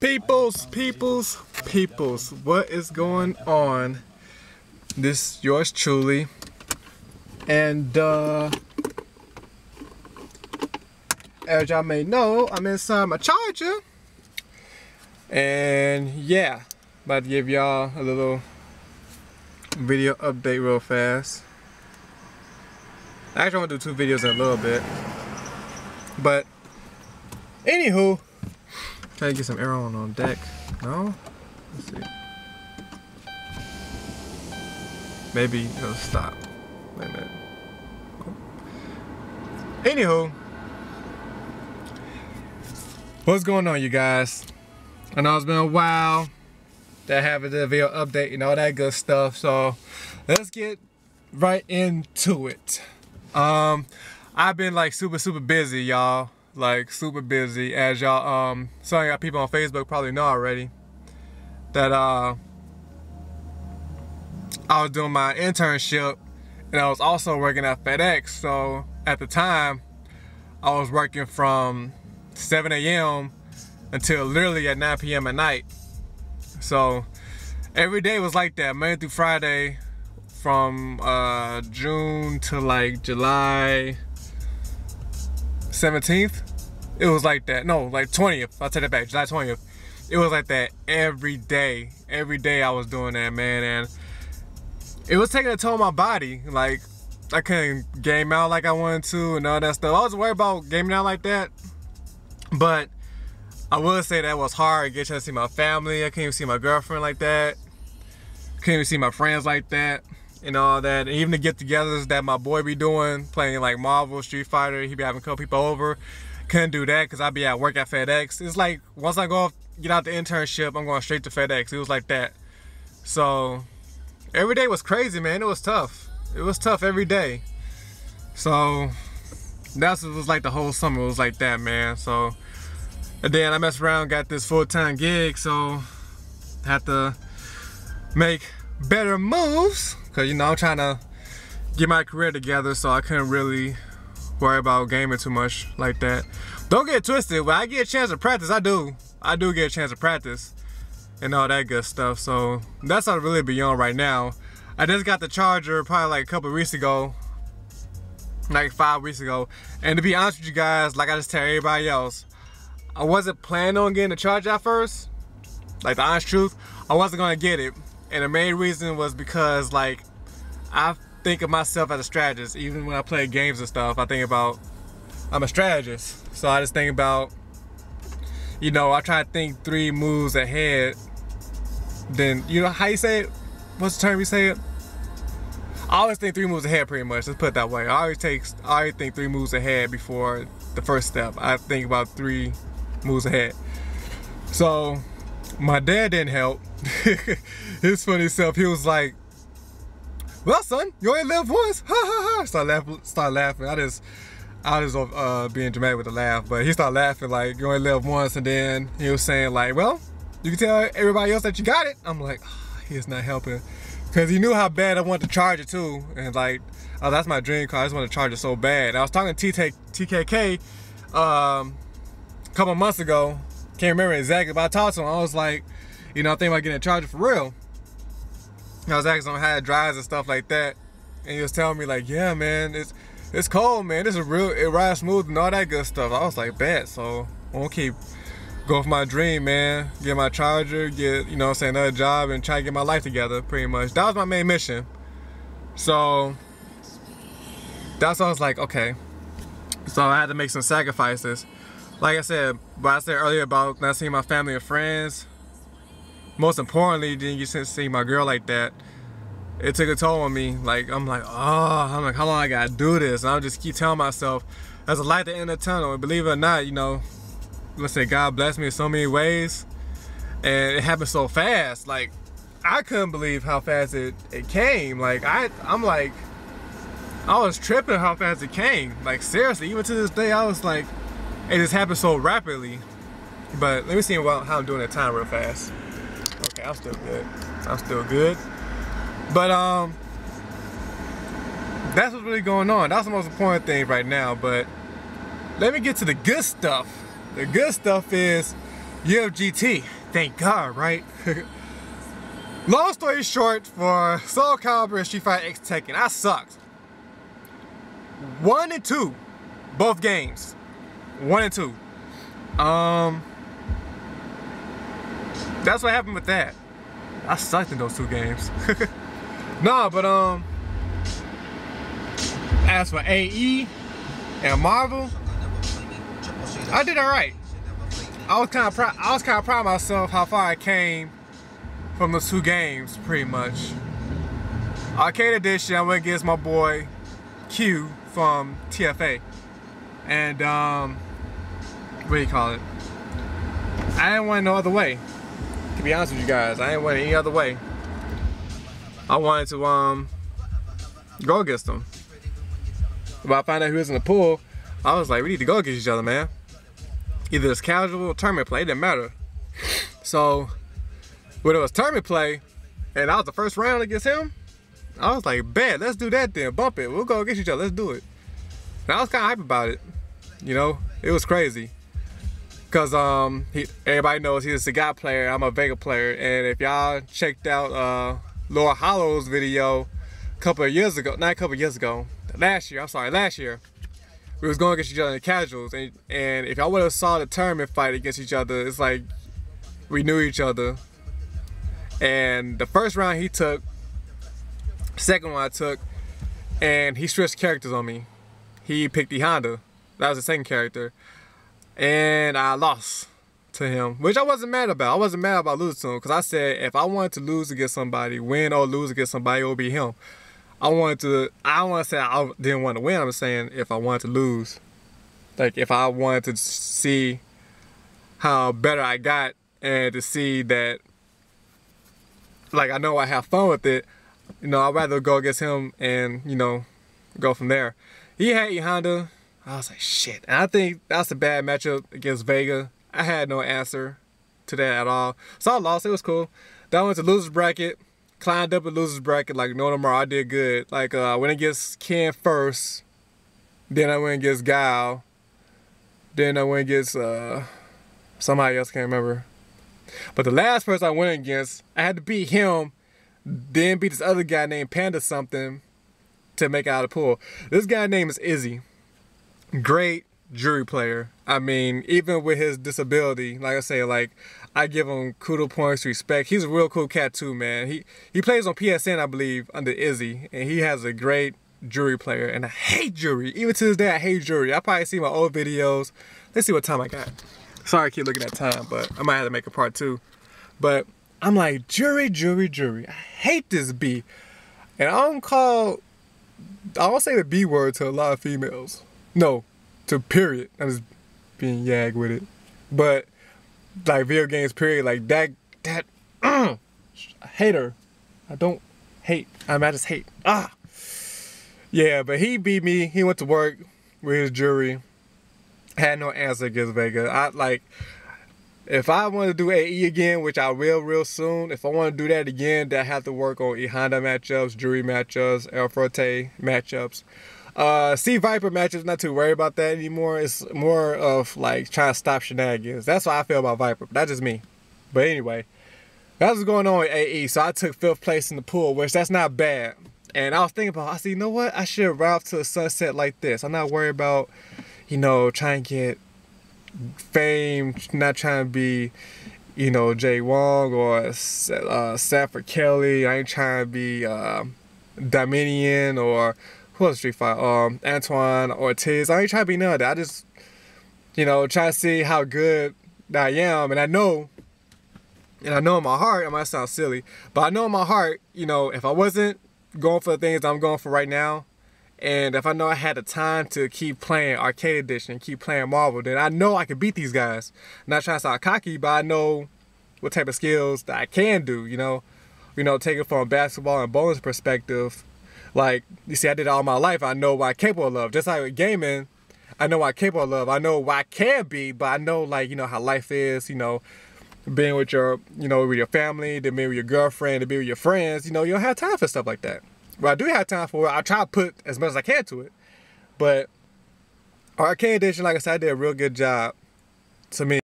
Peoples, what is going on? This yours truly, and as y'all may know, I'm inside my charger, and yeah, about to give y'all a little video update real fast. I actually want to do 2 videos in a little bit, but anywho, trying to get some air on deck. No? Let's see. Maybe it'll stop. Wait a minute. Anywho, what's going on, you guys? I know it's been a while that having the video update and all that good stuff, so let's get right into it. I've been like super busy, y'all. Like super busy, as y'all some of y'all people on Facebook probably know already that I was doing my internship and I was also working at FedEx. So at the time I was working from 7 a.m. until literally at 9 p.m. at night. So every day was like that, Monday through Friday, from June to like July 17th. It was like that. No, like 20th. I'll take that back. July 20th. It was like that every day. Every day I was doing that, man. And it was taking a toll on my body. Like, I couldn't game out like I wanted to and all that stuff. I was worried about gaming out like that. But I would say that was hard to get a chance to see my family. I couldn't even see my girlfriend like that. Couldn't even see my friends like that. And all that. And even the get-togethers that my boy be doing, playing like Marvel, Street Fighter, he be having a couple people over. Couldn't do that because I'd be at work at FedEx. It's like once I go off, get out the internship, I'm going straight to FedEx. It was like that. So every day was crazy, man. It was tough. It was tough every day. So that's what it was like the whole summer. It was like that, man. So and then I messed around, got this full-time gig, so I had to make better moves. Cause you know I'm trying to get my career together, so I couldn't really worry about gaming too much like that. Don't get twisted, when I get a chance to practice, I do get a chance to practice and all that good stuff. So that's what I really be on right now. I just got the charger probably like a couple of weeks ago, like 5 weeks ago. And to be honest with you guys, like I just tell everybody else, I wasn't planning on getting the charger at first. Like the honest truth, I wasn't gonna get it. And the main reason was because like I think of myself as a strategist. Even when I play games and stuff, I think about I'm a strategist. So I just think about, you know, I try to think 3 moves ahead. Then, you know how you say it? What's the term you say it? I always think 3 moves ahead, pretty much. Let's put it that way. I always think 3 moves ahead before the first step. I think about 3 moves ahead. So my dad didn't help. His funny self, he was like, "Well, son, you only live once." Ha ha ha. Start laughing. I was being dramatic with the laugh, but he started laughing like, "You only live once," and then he was saying like, "Well, you can tell everybody else that you got it." I'm like, oh, he is not helping, because he knew how bad I wanted to charge it too, and like, oh, that's my dream car. I just want to charge it so bad. And I was talking to TKK a couple months ago. Can't remember exactly, but I talked to him. I was like, you know, I'm thinking about getting a charger for real. I was asking him how it drives and stuff like that, and he was telling me like, yeah, man, it's cold, man. This is real. It rides smooth and all that good stuff. I was like, bet. So I'm gonna keep going for my dream, man. Get my charger, get, you know what I'm saying, another job, and try to get my life together. Pretty much. That was my main mission. So that's why I was like, okay. So I had to make some sacrifices. Like I said, what I said earlier about not seeing my family and friends. Most importantly, didn't get to see my girl like that. It took a toll on me. Like I'm like, how long I gotta do this? And I'll just keep telling myself, there's a light at the end of the tunnel. And believe it or not, you know, let's say God blessed me in so many ways, and it happened so fast. Like I couldn't believe how fast it came. Like I'm like, I was tripping how fast it came. Like seriously, even to this day, I was like, it just happened so rapidly. But let me see how I'm doing that time real fast. Okay, I'm still good. I'm still good. But that's what's really going on. That's the most important thing right now. But let me get to the good stuff. The good stuff is UFGT. Thank God, right? Long story short, for Soul Calibur and Street Fighter X Tekken, I sucked. 1 and 2, both games. 1 and 2. That's what happened with that. I sucked in those 2 games. No, but as for AE and Marvel, I did alright. I was kind of proud of myself how far I came from those 2 games, pretty much. Arcade Edition, I went against my boy Q from TFA, and what do you call it? I didn't want no other way. To be honest with you guys, I didn't want any other way. I wanted to go against him. But I found out he was in the pool. I was like, we need to go against each other, man. Either it's casual or tournament play, it didn't matter. So when it was tournament play, and I was the first round against him, I was like, bet, let's do that then. Bump it. We'll go against each other. Let's do it. And I was kind of hype about it. You know, it was crazy. Because everybody knows he's a Sagat player, I'm a Vega player. And if y'all checked out Laura Hollow's video a couple of years ago, not a couple of years ago, last year, we was going against each other in the casuals. And if y'all would have saw the tournament fight against each other, it's like we knew each other. And the first round he took, second one I took, and he switched characters on me. He picked the Honda. That was the second character. And I lost to him, which I wasn't mad about. I wasn't mad about losing to him, because I said if I wanted to lose against somebody, win or lose against somebody, it would be him. I don't want to say I didn't want to win. I'm saying if I wanted to lose. Like if I wanted to see how better I got and to see that, like, I know I have fun with it, you know, I'd rather go against him and, you know, go from there. He had E Honda. I was like, shit. And I think that's a bad matchup against Vega. I had no answer to that at all. So I lost. It was cool. Then I went to loser's bracket. Climbed up a loser's bracket like no tomorrow. I did good. Like I went against Ken first. Then I went against Guile. Then I went against somebody else, can't remember. But the last person I went against, I had to beat him, then beat this other guy named Panda something to make it out of the pool. This guy name is Izzy. Great jury player. I mean, even with his disability, like I say, like, I give him kudos points, respect. He's a real cool cat too, man. He plays on PSN, I believe, under Izzy, and he has a great jury player. And I hate jury. Even to this day, I hate jury. I probably see my old videos. Let's see what time I got. Sorry, I keep looking at time, but I might have to make a part 2. But I'm like, jury. I hate this B. And I don't say the B word to a lot of females. No, to period. I'm just being yag with it. But like video games period, like that I hate her. I don't hate. I just hate. Yeah, but he beat me. He went to work with his jury. Had no answer against Vega. If I want to do AE again, which I will real soon, if I want to do that again, then I have to work on E Honda matchups, jury matchups, El Forte matchups. C Viper matchups, not too worried about that anymore. It's more of like trying to stop shenanigans. That's what I feel about Viper, but that's just me. But anyway, that's what's going on with AE. So I took 5th place in the pool, which that's not bad. And I was thinking about, I said, you know what? I should ride to a sunset like this. I'm not worried about, you know, trying to get fame, not trying to be, you know, Jay Wong or Sanford Kelly. I ain't trying to be Dominion or who else Street Fighter? Antoine Ortiz. I ain't trying to be none of that. I just, you know, try to see how good I am. And I know in my heart, it might sound silly, but I know in my heart, you know, if I wasn't going for the things I'm going for right now, and if I know I had the time to keep playing Arcade Edition, keep playing Marvel, then I know I can beat these guys. I'm not trying to sound cocky, but I know what type of skills that I can do, you know. Take it from a basketball and bowling perspective. Like, you see, I did it all my life. I know what I'm capable of. Just like with gaming, I know what I'm capable of. I know what I can be, but I know, like, you know, how life is, you know, being with your, you know, with your family, then being with your girlfriend, then being with your friends, you know, you don't have time for stuff like that. But I do have time for it. I try to put as much as I can to it. But Arcade Edition, like I said, I did a real good job to me.